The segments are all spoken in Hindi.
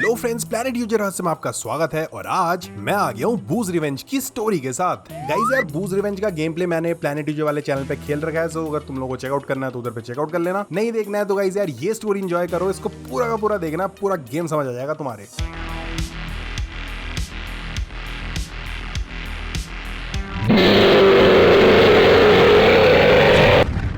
हेलो फ्रेंड्स, प्लैनेट यूजर रहस्य में आपका स्वागत है और आज मैं आ गया हूँ बूज रिवेंज की स्टोरी के साथ। गाइस यार, बूज रिवेंज का गेम प्ले मैंने प्लैनेट यूजर वाले चैनल पे खेल रखा है, सो अगर तुम लोगों को चेकआउट करना है तो उधर पे चेकआउट कर लेना। नहीं देखना है तो गाइस यार ये स्टोरी एंजॉय करो, इसको पूरा का पूरा देखना, पूरा गेम समझ आ जाएगा तुम्हारे।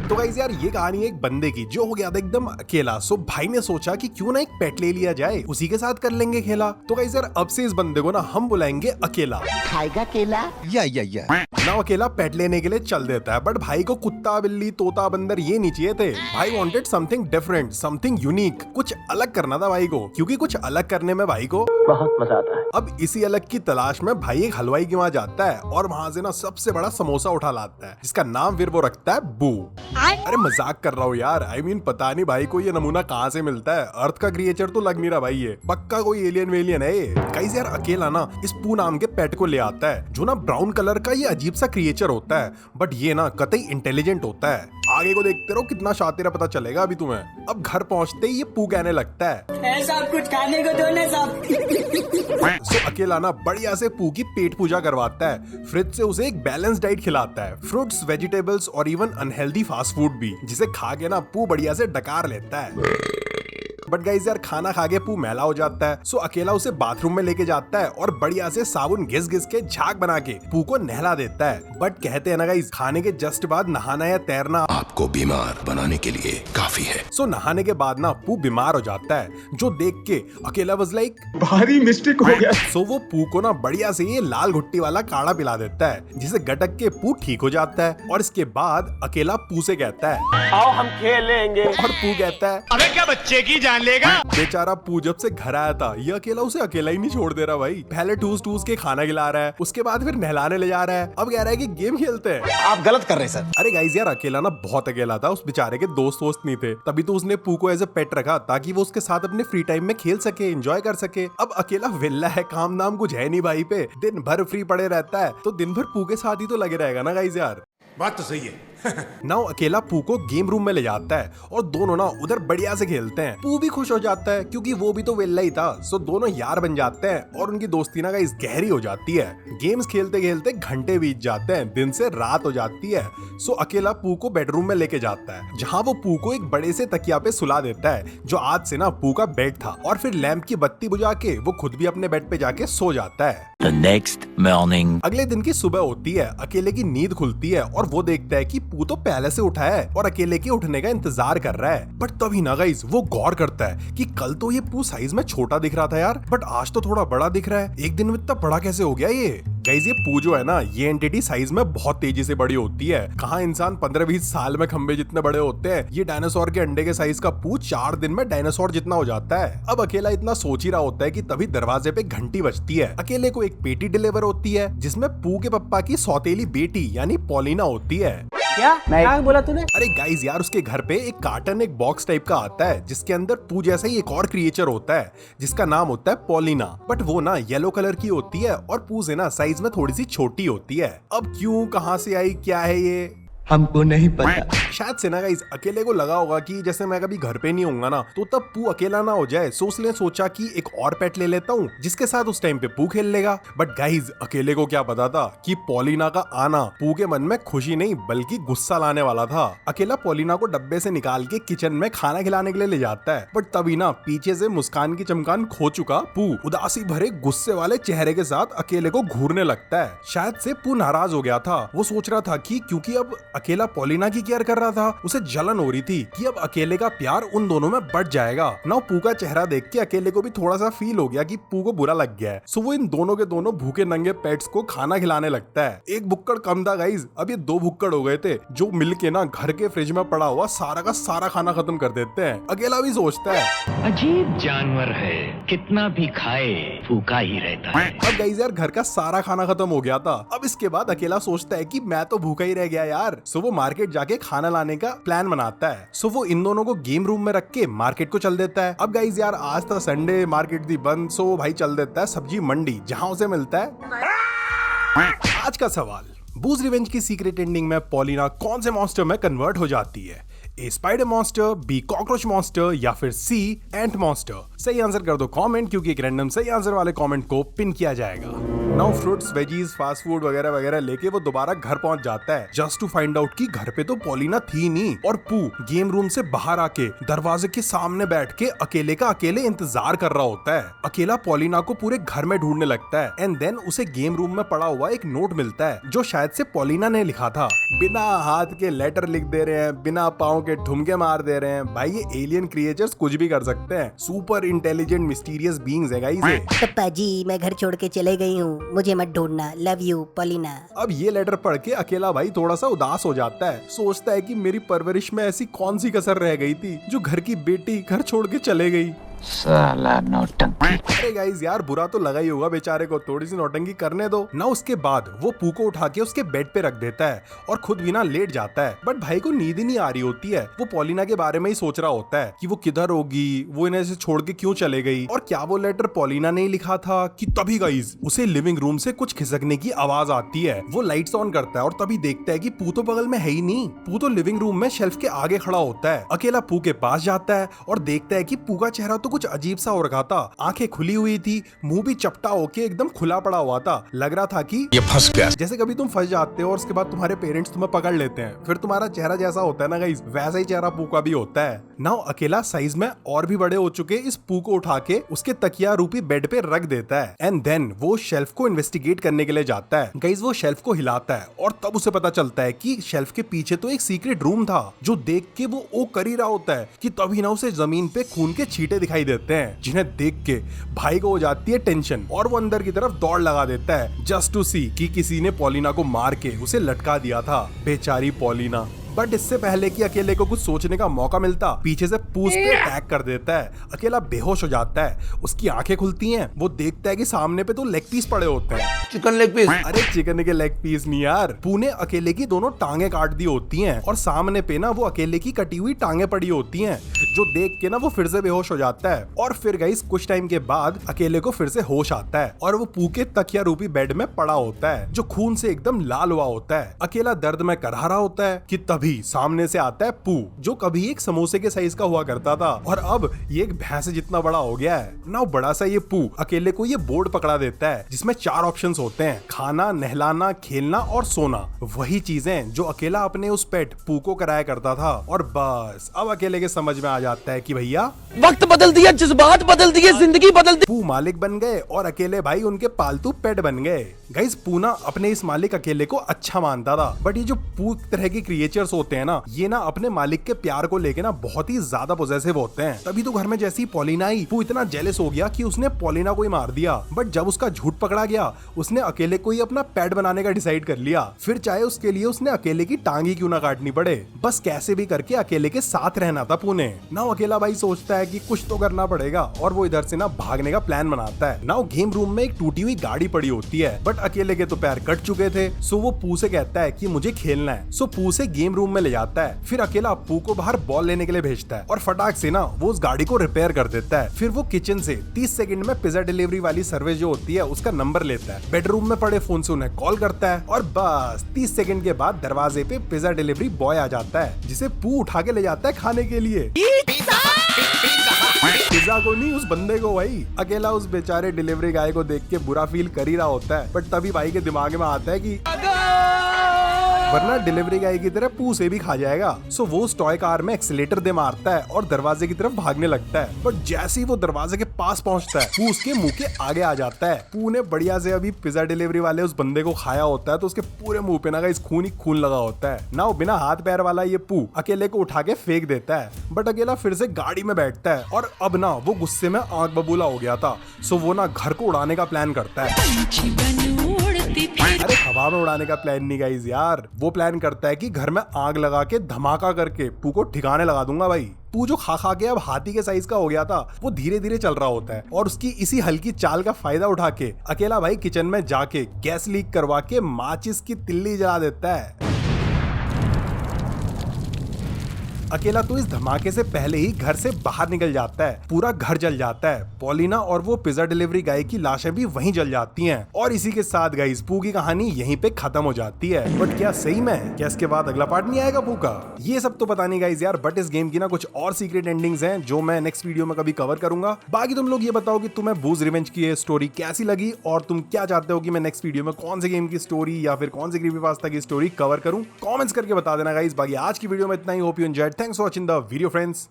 तो गाइस यार, ये कहानी है एक बंदे की जो हो गया था एकदम अकेला। सो भाई ने सोचा कि क्यों ना एक पेट ले लिया जाए, उसी के साथ कर लेंगे खेला। तो गाइस यार, अब से इस बंदे को ना हम बुलाएंगे अकेला। खाएगा केला या ना अकेला पेट लेने के लिए चल देता है, बट भाई को कुत्ता बिल्ली तोता बंदर ये नहीं चाहिए थे। भाई wanted something different, something unique, कुछ अलग करना था भाई को, क्योंकि कुछ अलग करने में भाई को बहुत मजा आता है। अब इसी अलग की तलाश में भाई एक हलवाई के वहाँ जाता है और वहाँ से ना सबसे बड़ा समोसा उठा लाता है, जिसका नाम फिर वो रखता है बू। अरे मजाक कर रहा हूँ यार, I mean, पता नहीं भाई को ये नमूना कहाँ से मिलता है। अर्थ का क्रिएचर तो लग नहीं रहा भाई, ये पक्का कोई एलियन वेलियन है ये। गाइस यार, अकेला ना इस पू नाम के पेट को ले आता है, जो ना ब्राउन कलर का ये अजीब सा क्रिएचर होता है, बट ये ना कतई इंटेलिजेंट होता है। आगे को देखते रहो कितना शातिर है, पता चलेगा अभी तुम्हें। अब घर पहुंचते ही ये पू कहने लगता है, सब कुछ खाने को दो ना सब। सो अकेला ना बढ़िया से पू की पेट पूजा करवाता है, फ्रिज से उसे एक बैलेंस डाइट खिलाता है, फ्रूट्स वेजिटेबल्स और इवन अनहेल्दी फास्ट फूड भी, जिसे खा के ना पू बढ़िया से डकार लेता है। बट गाइस यार, खाना खा के पू मैला हो जाता है, सो अकेला उसे बाथरूम में लेके जाता है और बढ़िया से साबुन घिस घिस के झाग बना के पू को नहला देता है। बट कहते हैं ना गाइस, खाने के जस्ट बाद नहाना या तैरना आपको बीमार बनाने के लिए काफी है। सो नहाने के बाद ना पू बीमार हो जाता है, जो देख के अकेला वाज लाइक भारी मिस्टेक हो गया। सो वो पू को ना बढ़िया से ये लाल घुट्टी वाला काढ़ा पिला देता है, जिसे गटक के पू ठीक हो जाता है। और इसके बाद अकेला पू से कहता है, आओ हम खेलेंगे। और पू कहता है, अबे क्या बच्चे की जान लेगा। बेचारा पू जब से घर आया था, ये अकेला उसे अकेला ही नहीं छोड़ दे रहा भाई। पहले ठूस ठूस के खाना खिला रहा है, उसके बाद फिर नहलाने ले जा रहा है, अब कह रहा है कि गेम खेलते हैं। आप गलत कर रहे हैं सर। अरे गाइस यार, अकेला ना बहुत अकेला था, उस बेचारे के दोस्त वोस्त नहीं थे, तभी तो उसने पू को एज ए पेट रखा, ताकि वो उसके साथ अपने फ्री टाइम में खेल सके, एंजॉय कर सके। अब अकेला विल्ला है, काम नाम कुछ है नहीं भाई पे, दिन भर फ्री पड़े रहता है, तो दिन भर पू के साथ ही तो लगे रहेगा ना गाइस यार। बात तो सही है। नाउ अकेला पू को गेम रूम में ले जाता है और दोनों ना उधर बढ़िया से खेलते हैं। पू भी खुश हो जाता है, क्योंकि वो भी तो वेल्ला ही था, सो दोनों यार बन जाते हैं और उनकी दोस्ती ना गाइस गहरी हो जाती है। गेम्स खेलते खेलते घंटे बीत जाते हैं, दिन से रात हो जाती है। सो अकेला पू को बेडरूम में लेके जाता है, जहाँ वो पू को एक बड़े से तकिया पे सुला देता है, जो आज से ना पू का बेड था, और फिर लैंप की बत्ती बुझा के वो खुद भी अपने बेड पे जाके सो जाता है। The next morning. अगले दिन की सुबह होती है, अकेले की नींद खुलती है और वो देखता है कि पू तो पहले से उठा है और अकेले के उठने का इंतजार कर रहा है। बट तभी ना गाइस वो गौर करता है कि कल तो ये पू साइज में छोटा दिख रहा था यार, बट आज तो थोड़ा बड़ा दिख रहा है। एक दिन में इतना बड़ा कैसे हो गया ये? गाइस ये पू जो है ना, ये एंटिटी साइज में बहुत तेजी से बड़ी होती है। कहाँ इंसान 15-20 साल में खंबे जितने बड़े होते हैं, ये डायनासोर के अंडे के साइज का पू 4 दिन में डायनासोर जितना हो जाता है। अब अकेला इतना सोच ही रहा होता है कि तभी दरवाजे पे घंटी बजती है। अकेले को एक पेटी डिलीवर होती है, जिसमें पू के पप्पा की सौतेली बेटी यानी पॉलिना होती है। क्या बोला तूने? अरे गाइस यार, उसके घर पे एक कार्टन, एक बॉक्स टाइप का आता है, जिसके अंदर पू जैसा ही एक और क्रिएचर होता है, जिसका नाम होता है पॉलिना। बट वो ना येलो कलर की होती है और पू से ना साइज में थोड़ी सी छोटी होती है। अब क्यों, कहाँ से आई, क्या है ये, हमको नहीं पता। शायद से ना गाइस अकेले को लगा होगा कि जैसे मैं कभी घर पे नहीं होऊंगा ना, तो तब पू अकेला ना हो जाए, सो उसने सोचा कि एक और पेट ले लेता हूँ, जिसके साथ उस टाइम पे पू खेल लेगा। बट गाइस अकेले को क्या पता था कि पॉलिना का आना पू के मन में खुशी नहीं बल्कि गुस्सा लाने वाला था। अकेला पॉलिना को डब्बे से निकाल के किचन में खाना खिलाने के लिए ले जाता है, बट तभी ना पीछे से मुस्कान की चमकान खो चुका पू उदासी भरे गुस्से वाले चेहरे के साथ अकेले को घूरने लगता है। शायद से पू नाराज हो गया था, वो सोच रहा था कि क्योंकि अब अकेला पॉलिना की केयर कर रहा था, उसे जलन हो रही थी कि अब अकेले का प्यार उन दोनों में बढ़ जाएगा। नाउ पू का चेहरा देख के अकेले को भी थोड़ा सा फील हो गया कि पू को बुरा लग गया है, सो वो इन दोनों के दोनों भूखे नंगे पेट्स को खाना खिलाने लगता है। एक भुक्कड़ कम था गाइस, अब ये 2 भुक्कड़ हो गए थे, जो मिलके ना घर के फ्रिज में पड़ा हुआ सारा का सारा खाना खत्म कर देते हैं। अकेला भी सोचता है, अजीब जानवर है, कितना भी खाए भूखा ही रहता है। अब गाइस यार, घर का सारा खाना खत्म हो गया था। अब इसके बाद अकेला सोचता है कि मैं तो भूखा ही रह गया यार, सो वो मार्केट जाके खाना लाने का प्लान बनाता है। सो वो इन दोनों को गेम रूम में रख के मार्केट को चल देता है। अब गाइस यार, आज था संडे, मार्केट थी बंद, सो भाई चल देता है सब्जी मंडी, जहाँ उसे मिलता है आज का सवाल, बूज रिवेंज की सीक्रेट एंडिंग में पॉलिना कौन से मॉन्स्टर में कन्वर्ट हो जाती है? A spider monster, B cockroach monster या फिर सी एंट मॉन्स्टर? सही आंसर कर दो कमेंट, क्योंकि एक रैंडम सही आंसर वाले कमेंट को पिन किया जाएगा। Now fruits, veggies, fast food वगैरह वगैरह लेके वो दोबारा घर पहुंच जाता है जस्ट टू फाइंड आउट कि घर पे तो पॉलिना थी नहीं, और पू गेम रूम से बाहर आके दरवाजे के सामने बैठ के अकेले का अकेले इंतजार कर रहा होता है। अकेला पॉलिना को पूरे घर में ढूंढने लगता है एंड देन उसे गेम रूम में पड़ा हुआ एक नोट मिलता है जो शायद से पॉलिना ने लिखा था। बिना हाथ के लेटर लिख दे रहे हैं, बिना पाँव के ठुमके मार दे रहे हैं। भाई ये एलियन क्रिएचर्स कुछ भी कर सकते हैं, सुपर इंटेलिजेंट मिस्टीरियस बीइंग्स है गाइस ये। पप्पा जी मैं घर छोड़ के चले गई हूँ, मुझे मत ढूंढना, लव यू पॉलिना। अब ये लेटर पढ़ के अकेला भाई थोड़ा सा उदास हो जाता है, सोचता है कि मेरी परवरिश में ऐसी कौन सी कसर रह गई थी जो घर की बेटी घर छोड़ के चले गई। साला नौटंकी। अरे गाइस यार बुरा तो लगा ही होगा बेचारे को, थोड़ी सी नौटंकी करने दो ना। उसके बाद वो पू को उठा के उसके बेड पे रख देता है और खुद भी ना लेट जाता है। बट भाई को नींद ही नहीं आ रही होती है, वो पॉलिना के बारे में ही सोच रहा होता है कि वो किधर होगी, वो इन्हें से छोड़ के क्यों चले गई, और क्या वो लेटर पॉलिना ने ही लिखा था। कि तभी गाइस उसे लिविंग रूम से कुछ खिसकने की आवाज आती है। वो लाइट्स ऑन करता है और तभी देखता है कि पू तो बगल में है ही नहीं। पू तो लिविंग रूम में शेल्फ के आगे खड़ा होता है। अकेला पू के पास जाता है और देखता है कि पू का चेहरा तो कुछ अजीब सा हो रखा था, आंखें खुली हुई थी, मुंह भी चपटा होके एकदम खुला पड़ा हुआ था। लग रहा था कि ये फंस गया। जैसे कभी तुम फंस जाते हो और उसके बाद तुम्हारे पेरेंट्स तुम्हें पकड़ लेते हैं, फिर तुम्हारा चेहरा जैसा होता है ना गाइस, वैसा ही चेहरा पू का भी होता है। नाउ अकेला साइज में और भी बड़े हो चुके इस पू को उठा के उसके तकिया रूपी बेड पे रख देता है एंड देन वो शेल्फ को इन्वेस्टिगेट करने के लिए जाता है। गाइस वो शेल्फ को हिलाता है और तब उसे पता चलता है कि शेल्फ के पीछे तो एक सीक्रेट रूम था जो देख के वो ओ कर ही रहा होता है कि तभी ना उसे जमीन पे खून के छींटे दिखाई देते हैं, जिन्हें देख के भाई को हो जाती है टेंशन और वो अंदर की तरफ दौड़ लगा देता है जस्ट टू सी कि किसी ने पॉलिना को मार के उसे लटका दिया था। बेचारी पॉलिना। बट इससे पहले कि अकेले को कुछ सोचने का मौका मिलता, पीछे से पूछ पे अटैक कर देता है। अकेला बेहोश हो जाता है, उसकी आंखें खुलती हैं, वो देखता है कि सामने पे तो लेग पीस पड़े होते हैं। Chicken leg piece. अरे चिकन के लेग पीस नहीं यार, पू ने अकेले की दोनों टांगे काट दी होती हैं और सामने पे ना वो अकेले की कटी हुई टांगे पड़ी होती हैं, जो देख के ना वो फिर से बेहोश हो जाता है। और फिर गाइस कुछ टाइम के बाद अकेले को फिर से होश आता है और वो पू के तकिया रूपी बेड में पड़ा होता है जो खून से एकदम लाल हुआ होता है। अकेला दर्द में करहा रहा होता है कि तभी सामने से आता है पू, जो कभी एक समोसे के साइज का हुआ करता था और अब ये एक भैंस जितना बड़ा हो गया है। ना बड़ा सा ये पू अकेले को ये बोर्ड पकड़ा देता है जिसमें 4 ऑप्शंस होते हैं, खाना, नहलाना, खेलना और सोना। वही चीजें जो अकेला अपने उस पेट पू को कराया करता था। और बस अब अकेले के समझ में आ जाता है कि भैया वक्त बदल दिया, जज्बात बदल दिए, जिंदगी बदल दी। पू मालिक बन गए और अकेले भाई उनके पालतू पेट बन गए। गाइस पू ना अपने इस मालिक अकेले को अच्छा मानता था, बट ये जो पू तरह के क्रिएचर्स होते हैं ना, ये ना अपने मालिक के प्यार को लेके ना बहुत ही ज्यादा पोजेसिव होते हैं। तभी तो घर में जैसी पॉलिना आई, पू इतना जेलस हो गया कि उसने पॉलिना को ही मार दिया। बट जब उसका झूठ पकड़ा गया, उसने अकेले को ही अपना पेट बनाने का डिसाइड कर लिया। फिर चाहे उसके लिए उसने अकेले की टांग ही क्यों ना काटनी पड़े, बस कैसे भी करके अकेले के साथ रहना था पू ने। ना अकेला भाई सोचता है कि कुछ तो करना पड़ेगा और वो इधर से ना भागने का प्लान बनाता है। ना गेम रूम में एक टूटी हुई गाड़ी पड़ी होती है, बट अकेले के तो पैर कट चुके थे। सो वो पू से कहता है कि मुझे खेलना है। सो पू से गेम रूम में ले जाता है। फिर अकेला पू को बाहर बॉल लेने के लिए भेजता है और फटाक से ना वो उस गाड़ी को रिपेयर कर देता है। फिर वो किचन से 30 सेकंड में पिज्जा डिलीवरी वाली सर्विस जो होती है उसका नंबर लेता है, बेडरूम में पड़े फोन से उन्हें कॉल करता है और बस 30 सेकंड के बाद दरवाजे पे पिज्जा डिलीवरी बॉय आ जाता है, जिसे पू उठा के ले जाता है खाने के लिए। पिज्जा को नहीं, उस बंदे को भाई। अकेला उस बेचारे डिलीवरी गाय को देख के बुरा फील कर ही रहा होता है, बट तभी भाई के दिमाग में आता है कि वरना डिलीवरी गाय की तरह पू से भी खा जाएगा। सो वो उस टॉय कार में एक्सीलेटर दे मारता है और दरवाजे की तरफ भागने लगता है। बट जैसे ही वो दरवाजे के पास पहुंचता है, पू उसके मुंह के आगे आ जाता है। पू ने बढ़िया से अभी पिज्जा डिलीवरी वाले उस बंदे को खाया होता है, तो उसके पूरे मुंह पे ना इस खून ही खून लगा होता है। ना वो बिना हाथ पैर वाला ये पू अकेले को उठा के फेंक देता है, बट अकेला फिर से गाड़ी में बैठता है और अब ना वो गुस्से में आंख बबूला हो गया था। सो वो ना घर को उड़ाने का प्लान करता है। अरे हवा में उड़ाने का प्लान नहीं गाइस यार, वो प्लान करता है कि घर में आग लगा के धमाका करके पू को ठिकाने लगा दूंगा भाई। पू जो खा खा के अब हाथी के साइज का हो गया था, वो धीरे धीरे चल रहा होता है और उसकी इसी हल्की चाल का फायदा उठा के अकेला भाई किचन में जाके गैस लीक करवा के माचिस की तिल्ली जला देता है। अकेला तो इस धमाके से पहले ही घर से बाहर निकल जाता है, पूरा घर जल जाता है। पॉलिना और वो पिज्जा डिलीवरी गाय की लाशें भी वहीं जल जाती हैं और इसी के साथ गाइस पू की कहानी यहीं पे खत्म हो जाती है। बट क्या सही में क्या इसके बाद अगला पार्ट नहीं आएगा पू का? ये सब तो पता नहीं गाइस यार, बट इस गेम की ना कुछ और सीक्रेट एंडिंग्स हैं जो मैं नेक्स्ट वीडियो में कभी कवर करूंगा। बाकी तुम लोग ये बताओ कि तुम्हें बूज रिवेंज की ये स्टोरी कैसी लगी और तुम क्या चाहते हो कि मैं नेक्स्ट वीडियो में कौन से गेम की स्टोरी या फिर कौन से क्रीपीपास्ता की स्टोरी कवर करूं, कमेंट्स करके बता देना गाइस। बाकी आज की वीडियो में इतना ही। Hope you enjoyed. Thanks for watching the video friends.